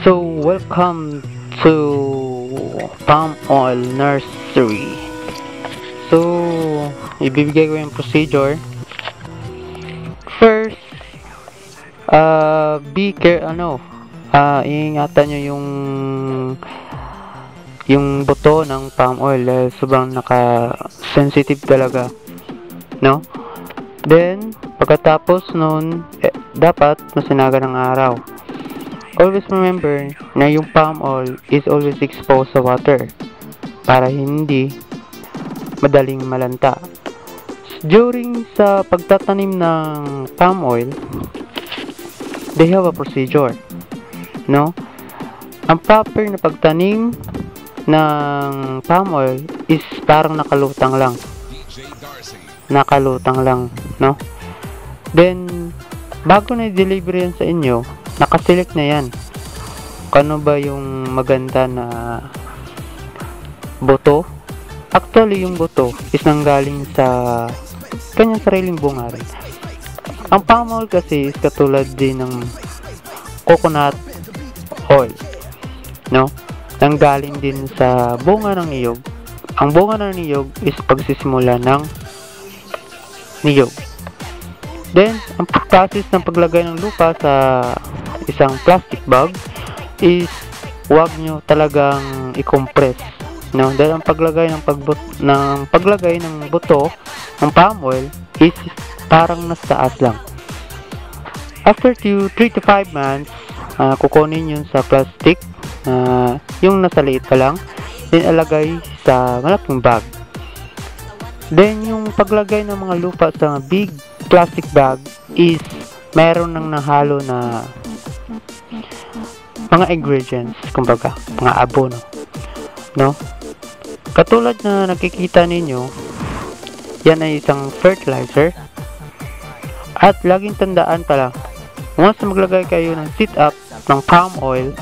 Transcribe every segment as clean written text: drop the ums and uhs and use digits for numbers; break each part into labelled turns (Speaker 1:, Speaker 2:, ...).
Speaker 1: So, welcome to Palm Oil Nursery. So, ibibigay ko yung procedure. First, be care, iingatan nyo yung buto ng palm oil dahil sobrang naka-sensitive talaga, no? Then, pagkatapos nun, dapat masinaga ng araw. Always remember na yung palm oil is always exposed sa water para hindi madaling malanta. During sa pagtatanim ng palm oil, they have a procedure, no? Ang proper na pagtanim ng palm oil is parang nakalutang lang, no? Then, bago na i-deliver yan sa inyo, nakaselect na yan kung ano ba yung maganda na buto. Actually, yung buto is nanggaling sa kanyang sariling bunga rin. Ang palm oil kasi is katulad din ng coconut oil, no? Nanggaling din sa bunga ng niyog. Ang bunga ng niyog is pagsisimula ng niyog. Then, ang process ng paglagay ng lupa sa isang plastic bag is huwag nyo talagang i-compress, no? Dahil ang paglagay ng buto ng palm oil is parang nasa taas lang. After 3 to 5 months, kukunin yun sa plastic, yung nasa liit pa lang, then alagay sa malaking bag. Then, yung paglagay ng mga lupa sa big plastic bag is meron nang nahalo na mga ingredients, kumbaga, mga abono, no? Katulad na nakikita ninyo, yan ay isang fertilizer. At laging tandaan pala, once na maglagay kayo ng sit-up ng palm oil,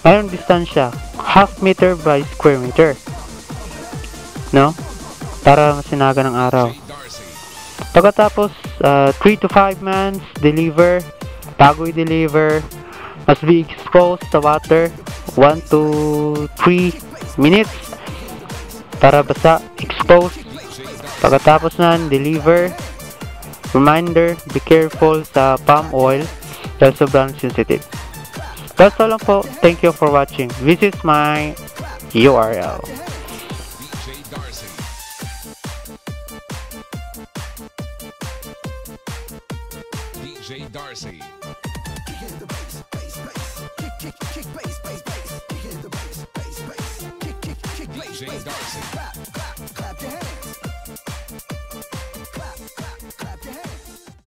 Speaker 1: mayroong distansya, half meter by square meter, no? Para masinaga ng araw. Pagkatapos 3 to 5 months, bago i-deliver, must be exposed sa water 1 to 3 minutes para basa, expose. Pagkatapos nan, deliver. Reminder, be careful sa palm oil dahil sobrang sensitive. That's all lang po. Thank you for watching. This is my URL.
Speaker 2: DJ Darcy. DJ Darcy.